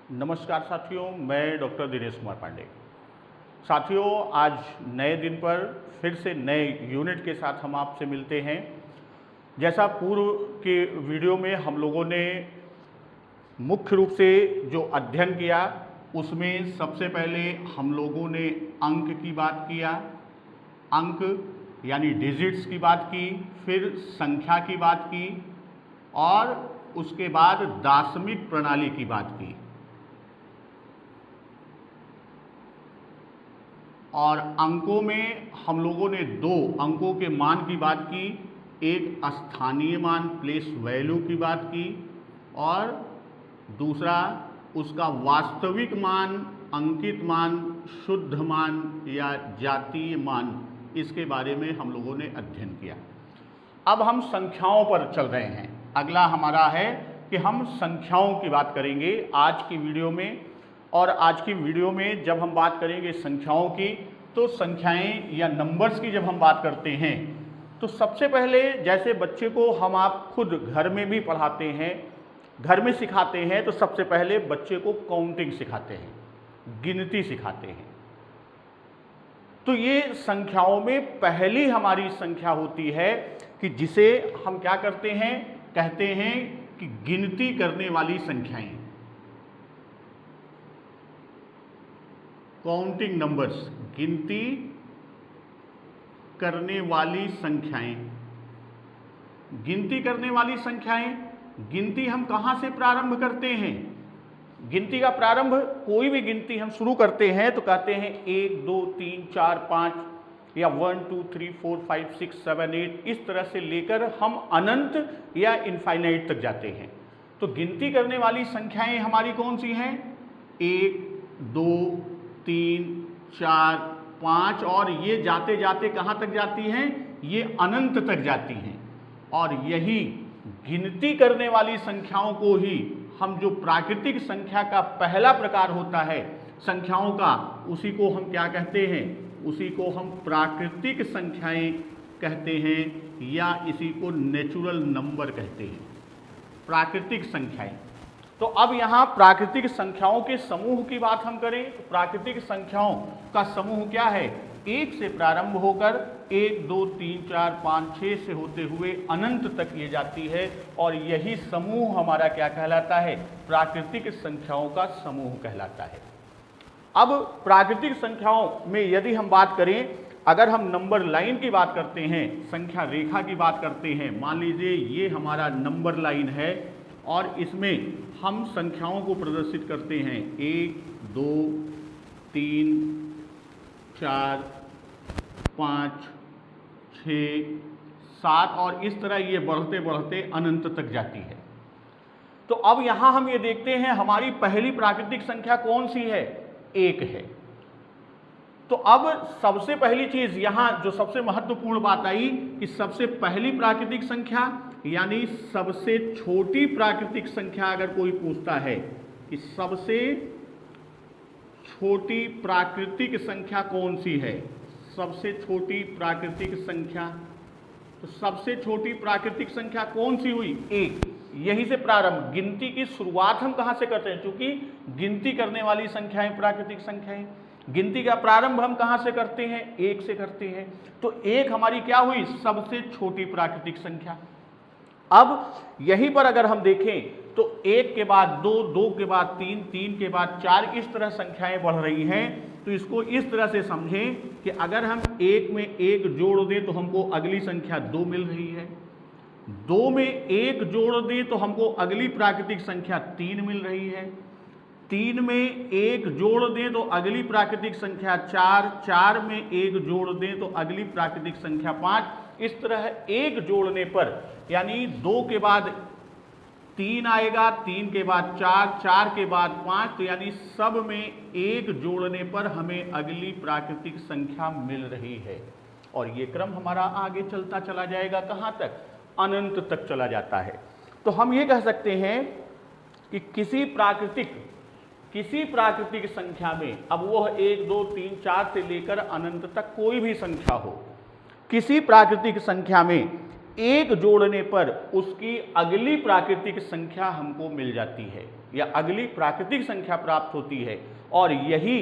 नमस्कार साथियों, मैं डॉक्टर दिनेश कुमार पांडे। साथियों, आज नए दिन पर फिर से नए यूनिट के साथ हम आपसे मिलते हैं। जैसा पूर्व के वीडियो में हम लोगों ने मुख्य रूप से जो अध्ययन किया, उसमें सबसे पहले हम लोगों ने अंक की बात किया, अंक यानी डिजिट्स की बात की, फिर संख्या की बात की और उसके बाद दार्शनिक प्रणाली की बात की। और अंकों में हम लोगों ने दो अंकों के मान की बात की, एक स्थानीय मान प्लेस वैल्यू की बात की और दूसरा उसका वास्तविक मान, अंकित मान, शुद्ध मान या जातीय मान, इसके बारे में हम लोगों ने अध्ययन किया। अब हम संख्याओं पर चल रहे हैं। अगला हमारा है कि हम संख्याओं की बात करेंगे आज की वीडियो में। और आज की वीडियो में जब हम बात करेंगे संख्याओं की, तो संख्याएं या नंबर्स की जब हम बात करते हैं तो सबसे पहले जैसे बच्चे को हम आप खुद घर में भी पढ़ाते हैं, घर में सिखाते हैं, तो सबसे पहले बच्चे को काउंटिंग सिखाते हैं, गिनती सिखाते हैं। तो ये संख्याओं में पहली हमारी संख्या होती है कि जिसे हम क्या करते हैं, कहते हैं कि गिनती करने वाली संख्याएं, काउंटिंग नंबर्स, गिनती करने वाली संख्याएं। गिनती करने वाली संख्याएं, गिनती हम कहां से प्रारंभ करते हैं? गिनती का प्रारंभ, कोई भी गिनती हम शुरू करते हैं तो कहते हैं 1 2 3 4 5 या 1 2 3 4 5 6 7 8, इस तरह से लेकर हम अनंत या इनफाइनाइट तक जाते हैं। तो गिनती करने वाली संख्याएं हमारी कौन सी हैं? 1 2 3 4 5, और ये जाते जाते कहाँ तक जाती हैं? ये अनंत तक जाती हैं। और यही गिनती करने वाली संख्याओं को ही हम जो प्राकृतिक संख्या का पहला प्रकार होता है संख्याओं का, उसी को हम क्या कहते हैं? उसी को हम प्राकृतिक संख्याएं कहते हैं या इसी को नेचुरल नंबर कहते हैं, प्राकृतिक संख्याएं। तो अब यहाँ प्राकृतिक संख्याओं के समूह की बात हम करें तो प्राकृतिक संख्याओं का समूह क्या है? 1 से प्रारंभ होकर 1 2 3 4 5 6 से होते हुए अनंत तक ये जाती है, और यही समूह हमारा क्या कहलाता है? प्राकृतिक संख्याओं का समूह कहलाता है। अब प्राकृतिक संख्याओं में यदि हम बात करें, अगर हम नंबर लाइन की बात करते हैं, संख्या रेखा की बात करते हैं, मान लीजिए ये हमारा नंबर लाइन है और इसमें हम संख्याओं को प्रदर्शित करते हैं 1 2 3 4 5 6 7, और इस तरह ये बढ़ते बढ़ते अनंत तक जाती है। तो अब यहां हम ये देखते हैं हमारी पहली प्राकृतिक संख्या कौन सी है? 1 है। तो अब सबसे पहली चीज यहां जो सबसे महत्वपूर्ण बात आई कि सबसे पहली प्राकृतिक संख्या यानी सबसे छोटी प्राकृतिक संख्या, अगर कोई पूछता है कि सबसे छोटी प्राकृतिक संख्या कौन सी है, सबसे छोटी प्राकृतिक संख्या, तो सबसे छोटी प्राकृतिक संख्या कौन सी हुई? 1। यहीं से प्रारंभ, गिनती की शुरुआत हम कहां से करते हैं? क्योंकि गिनती करने वाली संख्याएं प्राकृतिक संख्याएं, गिनती का प्रारंभ हम कहां से करते हैं? 1 से करते हैं। तो 1 हमारी क्या हुई? सबसे छोटी प्राकृतिक संख्या। अब यहीं पर अगर हम देखें तो 1 के बाद 2, 2 के बाद 3, 3 के बाद 4, इस तरह संख्याएं बढ़ रही हैं। तो इसको इस तरह से समझें कि अगर हम 1 में 1 जोड़ दें तो हमको अगली संख्या 2 मिल रही है, 2 में 1 जोड़ दें तो हमको अगली प्राकृतिक संख्या 3 मिल रही है, 3 में 1 जोड़ दें तो अगली प्राकृतिक संख्या 4, 4 में 1 जोड़ दें तो अगली प्राकृतिक संख्या 5। इस तरह 1 जोड़ने पर यानी 2 के बाद 3 आएगा, 3 के बाद 4, 4 के बाद 5, तो यानी सब में 1 जोड़ने पर हमें अगली प्राकृतिक संख्या मिल रही है। और ये क्रम हमारा आगे चलता चला जाएगा, कहाँ तक? अनंत तक चला जाता है। तो हम ये कह सकते हैं कि किसी प्राकृतिक संख्या में, अब वह 1 2 3 4 से लेकर अनंत तक कोई भी संख्या हो, किसी प्राकृतिक संख्या में 1 जोड़ने पर उसकी अगली प्राकृतिक संख्या हमको मिल जाती है। या अगली प्राकृतिक संख्या प्राप्त होती है, और यही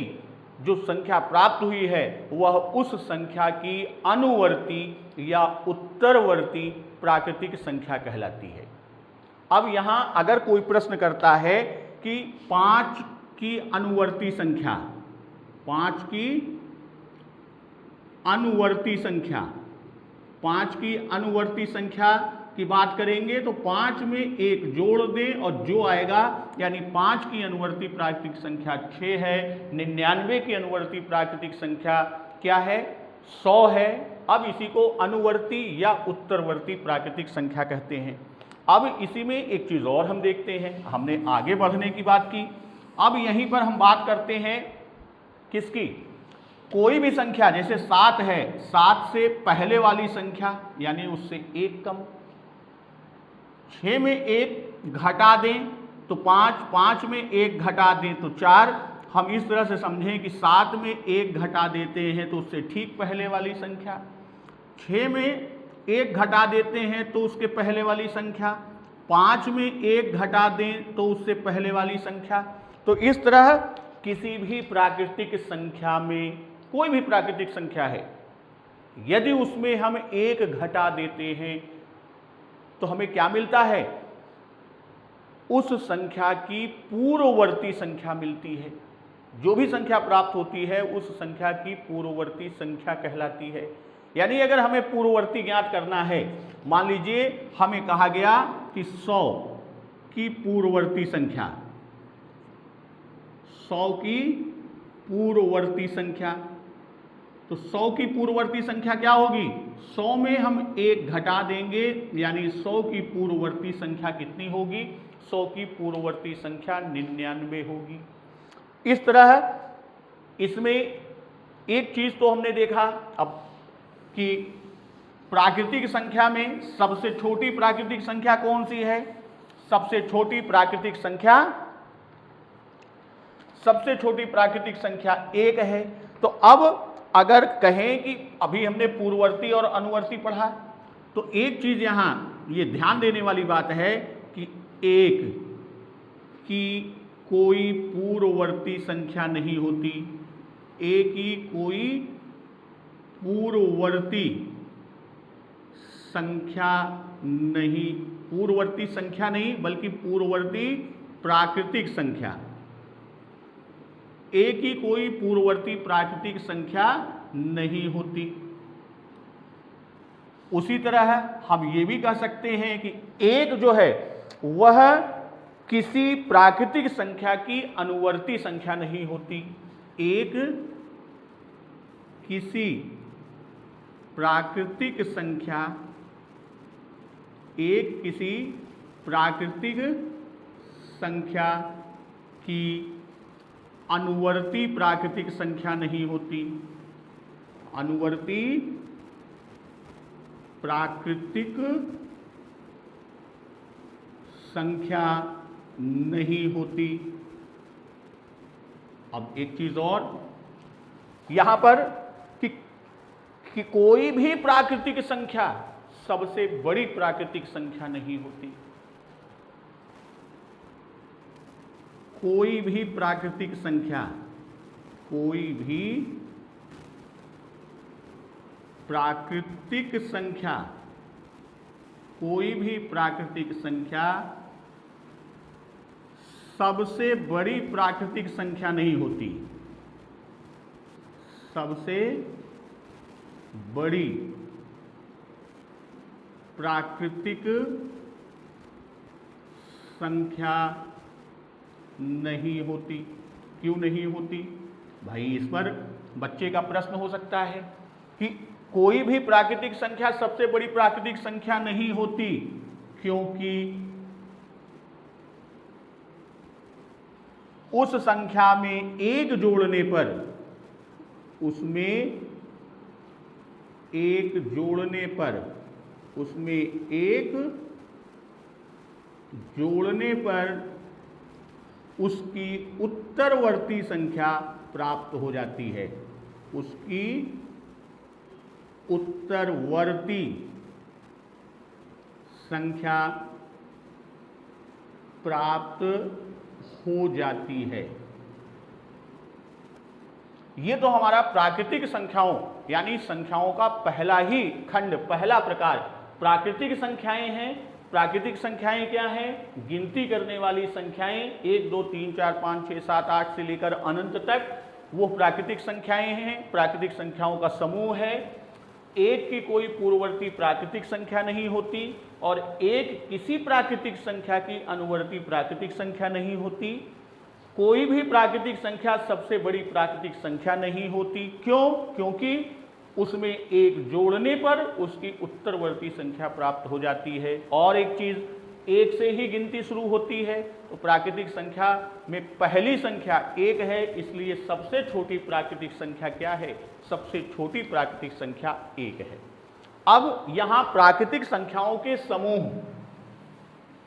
जो संख्या प्राप्त हुई है वह उस संख्या की अनुवर्ती या उत्तरवर्ती प्राकृतिक संख्या कहलाती है। अब यहां अगर कोई प्रश्न करता है कि 5 की अनुवर्ती संख्या, 5 की अनुवर्ती संख्या, 5 की अनुवर्ती संख्या की बात करेंगे तो 5 में 1 जोड़ दें और जो आएगा, यानी 5 की अनुवर्ती प्राकृतिक संख्या 6 है, 99 की अनुवर्ती प्राकृतिक संख्या क्या है, 100 है। अब इसी को अनुवर्ती या उत्तरवर्ती प्राकृतिक संख्या कहते हैं। अब इसी में एक चीज और हम देखते हैं, हमने आगे बढ़ने की बात की, अब यहीं पर हम बात करते हैं किसकी, कोई भी संख्या जैसे 7 है, 7 से पहले वाली संख्या यानी उससे 1 कम, 6 में 1 घटा दें तो 5, 5 में 1 घटा दें तो 4। हम इस तरह से समझें कि 7 में 1 घटा देते हैं तो उससे ठीक पहले वाली संख्या, 6 में 1 घटा देते हैं तो उसके पहले वाली संख्या, 5 में 1 घटा दें तो उससे पहले वाली संख्या। तो इस तरह किसी भी प्राकृतिक संख्या में, कोई भी प्राकृतिक संख्या है, यदि उसमें हम 1 घटा देते हैं तो हमें क्या मिलता है, उस संख्या की पूर्ववर्ती संख्या मिलती है। जो भी संख्या प्राप्त होती है उस संख्या की पूर्ववर्ती संख्या कहलाती है। यानी अगर हमें पूर्ववर्ती ज्ञात करना है, मान लीजिए हमें कहा गया कि 100 की पूर्ववर्ती संख्या, 100 की पूर्ववर्ती संख्या, तो 100 की पूर्ववर्ती संख्या क्या होगी, 100 में हम 1 घटा देंगे, यानी 100 की पूर्ववर्ती संख्या कितनी होगी, 100 की पूर्ववर्ती संख्या 99 होगी। इस तरह इसमें एक चीज तो हमने देखा अब कि प्राकृतिक संख्या में सबसे छोटी प्राकृतिक संख्या कौन सी है, सबसे छोटी प्राकृतिक संख्या, सबसे छोटी प्राकृतिक संख्या 1 है। तो अब अगर कहें कि अभी हमने पूर्ववर्ती और अनुवर्ती पढ़ा, तो एक चीज यहां ये ध्यान देने वाली बात है कि 1 की कोई पूर्ववर्ती संख्या नहीं होती, 1 की कोई पूर्ववर्ती संख्या नहीं, पूर्ववर्ती संख्या नहीं बल्कि पूर्ववर्ती प्राकृतिक संख्या, 1 की कोई पूर्ववर्ती प्राकृतिक संख्या नहीं होती। उसी तरह हम ये भी कह सकते हैं कि 1 जो है वह किसी प्राकृतिक संख्या की अनुवर्ती संख्या नहीं होती, 1 किसी प्राकृतिक संख्या, 1 किसी प्राकृतिक संख्या की अनुवर्ती प्राकृतिक संख्या नहीं होती, अनुवर्ती प्राकृतिक संख्या नहीं होती। अब एक चीज और यहां पर कि कोई भी प्राकृतिक संख्या सबसे बड़ी प्राकृतिक संख्या नहीं होती, कोई भी प्राकृतिक संख्या, कोई भी प्राकृतिक संख्या, कोई भी प्राकृतिक संख्या सबसे बड़ी प्राकृतिक संख्या नहीं होती, सबसे बड़ी प्राकृतिक संख्या नहीं होती। क्यों नहीं होती भाई, इस पर बच्चे का प्रश्न हो सकता है कि कोई भी प्राकृतिक संख्या सबसे बड़ी प्राकृतिक संख्या नहीं होती, क्योंकि उस संख्या में 1 जोड़ने पर, उसमें 1 जोड़ने पर, उसमें 1 जोड़ने पर उसकी उत्तरवर्ती संख्या प्राप्त हो जाती है, उसकी उत्तरवर्ती संख्या प्राप्त हो जाती है। ये तो हमारा प्राकृतिक संख्याओं यानी संख्याओं का पहला ही खंड, पहला प्रकार प्राकृतिक संख्याएं हैं। प्राकृतिक संख्याएं क्या हैं? गिनती करने वाली संख्याएं 1 2 3 4 5 6 7 8 से लेकर अनंत तक, वो प्राकृतिक संख्याएं हैं। प्राकृतिक संख्याओं का समूह है। एक की कोई पूर्ववर्ती प्राकृतिक संख्या नहीं होती और एक किसी प्राकृतिक संख्या की अनुवर्ती प्राकृतिक संख्या नहीं होती। कोई भी प्राकृतिक संख्या सबसे बड़ी प्राकृतिक संख्या नहीं होती। क्यों? क्योंकि उसमें एक जोड़ने पर उसकी उत्तरवर्ती संख्या प्राप्त हो जाती है। और एक चीज, एक से ही गिनती शुरू होती है, तो प्राकृतिक संख्या में पहली संख्या एक है, इसलिए सबसे छोटी प्राकृतिक संख्या क्या है? सबसे छोटी प्राकृतिक संख्या एक है। अब यहां प्राकृतिक संख्याओं के समूह,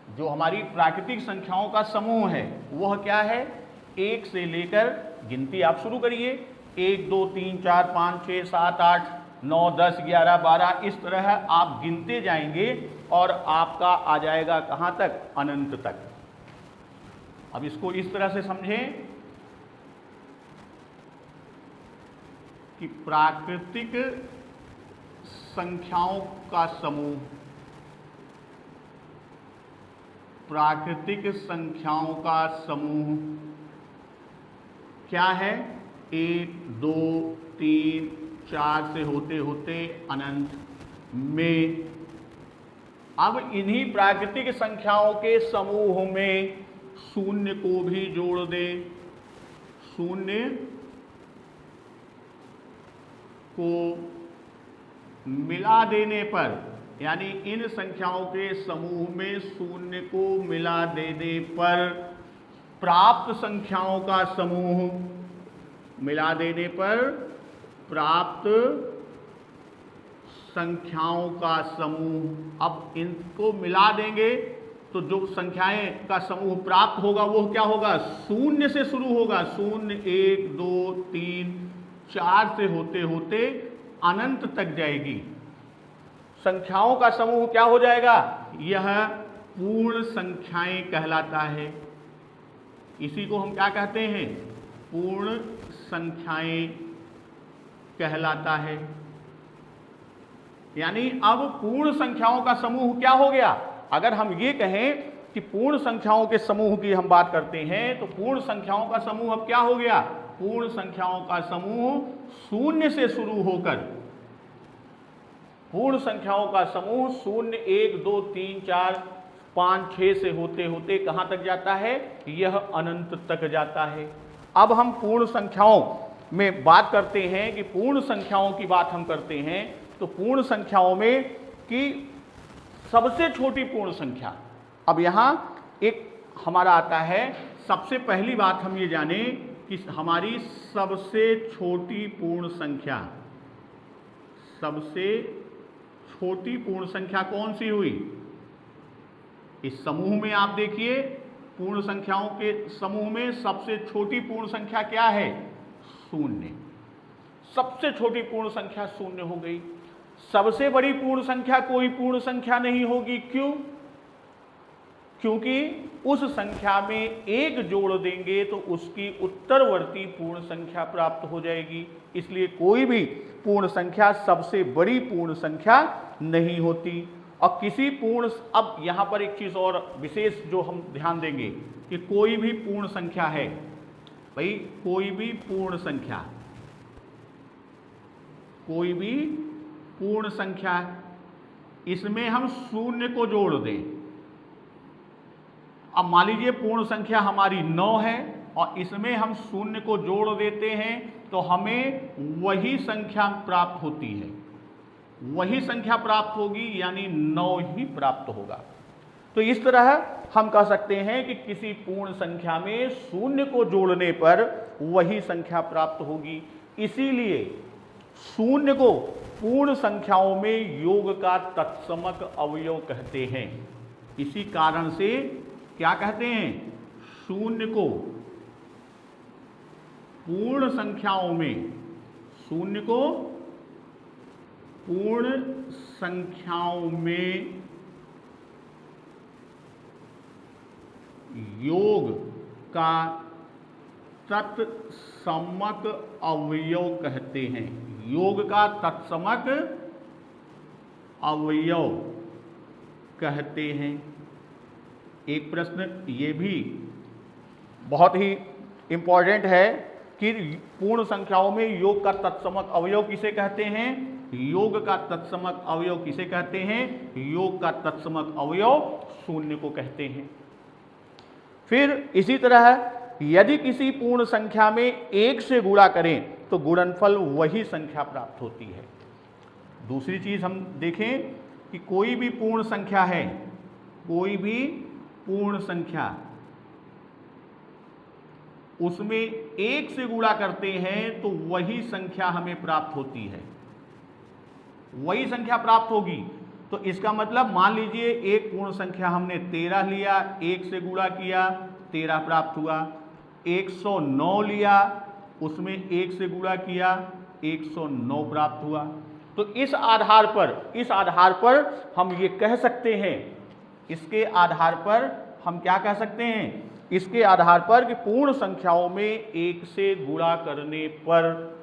जो हमारी प्राकृतिक संख्याओं का समूह है वह क्या है? एक से लेकर गिनती आप शुरू करिए, 1 2 3 4 5 6 7 8 9 10 11 12, इस तरह आप गिनते जाएंगे और आपका आ जाएगा कहां तक? अनंत तक। अब इसको इस तरह से समझें कि प्राकृतिक संख्याओं का समूह, प्राकृतिक संख्याओं का समूह क्या है? 1 2 3 4 से होते होते अनंत में। अब इन्हीं प्राकृतिक संख्याओं के समूह में शून्य को भी जोड़ दें। शून्य को मिला देने पर, यानी इन संख्याओं के समूह में शून्य को मिला देने पर प्राप्त संख्याओं का समूह, मिला देने पर प्राप्त संख्याओं का समूह। अब इनको मिला देंगे तो जो संख्याएं का समूह प्राप्त होगा वो क्या होगा? शून्य से शुरू होगा। 0 1 2 3 4 से होते होते अनंत तक जाएगी। संख्याओं का समूह क्या हो जाएगा? यह पूर्ण संख्याएं कहलाता है। इसी को हम क्या कहते हैं? पूर्ण संख्याएं कहलाता है। यानी अब पूर्ण संख्याओं का समूह क्या हो गया? अगर हम ये कहें कि पूर्ण संख्याओं के समूह की हम बात करते हैं, तो पूर्ण संख्याओं का समूह अब क्या हो गया? पूर्ण संख्याओं का समूह शून्य से शुरू होकर, पूर्ण संख्याओं का समूह 0 1 2 3 4 5 6 से होते होते कहां तक जाता है? यह अनंत तक जाता है। अब हम पूर्ण संख्याओं में बात करते हैं कि पूर्ण संख्याओं की बात हम करते हैं, तो पूर्ण संख्याओं में कि सबसे छोटी पूर्ण संख्या, अब यहां एक हमारा आता है। सबसे पहली बात हम ये जाने कि हमारी सबसे छोटी पूर्ण संख्या, सबसे छोटी पूर्ण संख्या कौन सी हुई? इस समूह में आप देखिए, पूर्ण संख्याओं के समूह में सबसे छोटी पूर्ण संख्या क्या है? 0। सबसे छोटी पूर्ण संख्या 0 हो गई। सबसे बड़ी पूर्ण संख्या कोई पूर्ण संख्या नहीं होगी। क्यों? क्योंकि उस संख्या में एक जोड़ देंगे तो उसकी उत्तरवर्ती पूर्ण संख्या प्राप्त हो जाएगी। इसलिए कोई भी पूर्ण संख्या सबसे बड़ी पूर्ण संख्या नहीं होती। और किसी पूर्ण, अब यहां पर एक चीज और विशेष जो हम ध्यान देंगे कि कोई भी पूर्ण संख्या है, भाई कोई भी पूर्ण संख्या, कोई भी पूर्ण संख्या, इसमें हम 0 को जोड़ दें। अब मान लीजिए पूर्ण संख्या हमारी 9 है और इसमें हम 0 को जोड़ देते हैं तो हमें वही संख्या प्राप्त होती है, वही संख्या प्राप्त होगी, यानी 9 ही प्राप्त होगा। तो इस तरह हम कह सकते हैं कि किसी पूर्ण संख्या में 0 को जोड़ने पर वही संख्या प्राप्त होगी। इसीलिए 0 को पूर्ण संख्याओं में योग का तत्समक अवयव कहते हैं। इसी कारण से क्या कहते हैं? 0 को पूर्ण संख्याओं में, 0 को पूर्ण संख्याओं में योग का तत्समक अवयव कहते हैं। योग का तत्समक अवयव कहते हैं। एक प्रश्न ये भी बहुत ही इंपॉर्टेंट है कि पूर्ण संख्याओं में योग का तत्समक अवयव किसे कहते हैं? योग का तत्समक अवयव किसे कहते हैं? योग का तत्समक अवयव शून्य को कहते हैं। फिर इसी तरह यदि किसी पूर्ण संख्या में एक से गुणा करें तो गुणनफल वही संख्या प्राप्त होती है। दूसरी चीज हम देखें कि कोई भी पूर्ण संख्या है, कोई भी पूर्ण संख्या, उसमें एक से गुणा करते हैं तो वही संख्या हमें प्राप्त होती है, वही संख्या प्राप्त होगी। तो इसका मतलब मान लीजिए एक पूर्ण संख्या हमने 13 लिया, एक से गुणा किया 13 प्राप्त हुआ। 109 लिया, उसमें एक से गुणा किया 109 प्राप्त हुआ। तो इस आधार पर हम ये कह सकते हैं, इसके आधार पर हम क्या कह सकते हैं? इसके आधार पर कि पूर्ण संख्याओं में एक से गुणा करने पर,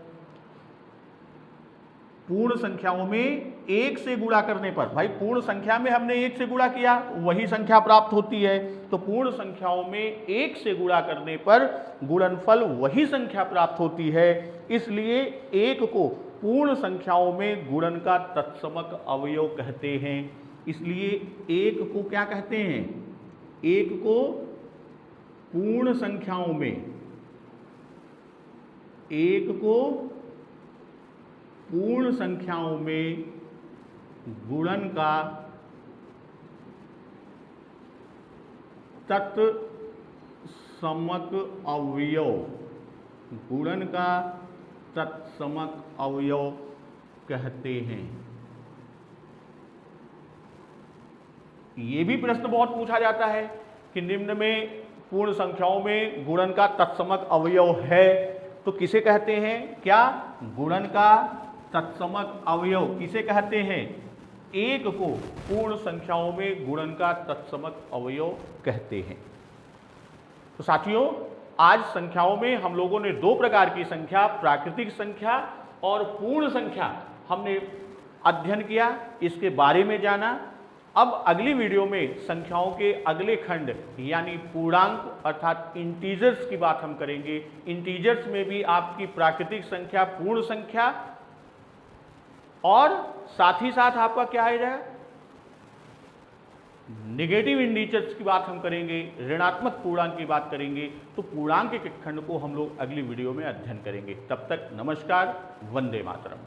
पूर्ण संख्याओं में एक से गुणा करने पर, भाई पूर्ण संख्या में हमने एक से गुणा किया वही संख्या प्राप्त होती है, तो पूर्ण संख्याओं में एक से गुणा करने पर गुणनफल वही संख्या प्राप्त होती है। इसलिए एक को पूर्ण संख्याओं में गुणन का तत्समक अवयव कहते हैं। इसलिए एक को क्या कहते हैं? एक को पूर्ण संख्याओं में, एक को पूर्ण संख्याओं में गुणन का तत्समक अवयव, गुणन का तत्समक अवयव कहते हैं। ये भी प्रश्न बहुत पूछा जाता है कि निम्न में पूर्ण संख्याओं में गुणन का तत्समक अवयव है तो किसे कहते हैं? क्या गुणन का तत्समक अवयव किसे कहते हैं? एक को पूर्ण संख्याओं में गुणन का तत्समक अवयव कहते हैं। तो साथियों, आज संख्याओं में हम लोगों ने दो प्रकार की संख्या, प्राकृतिक संख्या और पूर्ण संख्या, हमने अध्ययन किया, इसके बारे में जाना। अब अगली वीडियो में संख्याओं के अगले खंड यानी पूर्णांक अर्थात इंटीजर्स की बात हम करेंगे। इंटीजर्स में भी आपकी प्राकृतिक संख्या, पूर्ण संख्या और साथ ही साथ आपका क्या आएगा? नेगेटिव इंटीजर्स की बात हम करेंगे, ऋणात्मक पूर्णांक की बात करेंगे। तो पूर्णांक के खंड को हम लोग अगली वीडियो में अध्ययन करेंगे। तब तक नमस्कार, वंदे मातरम।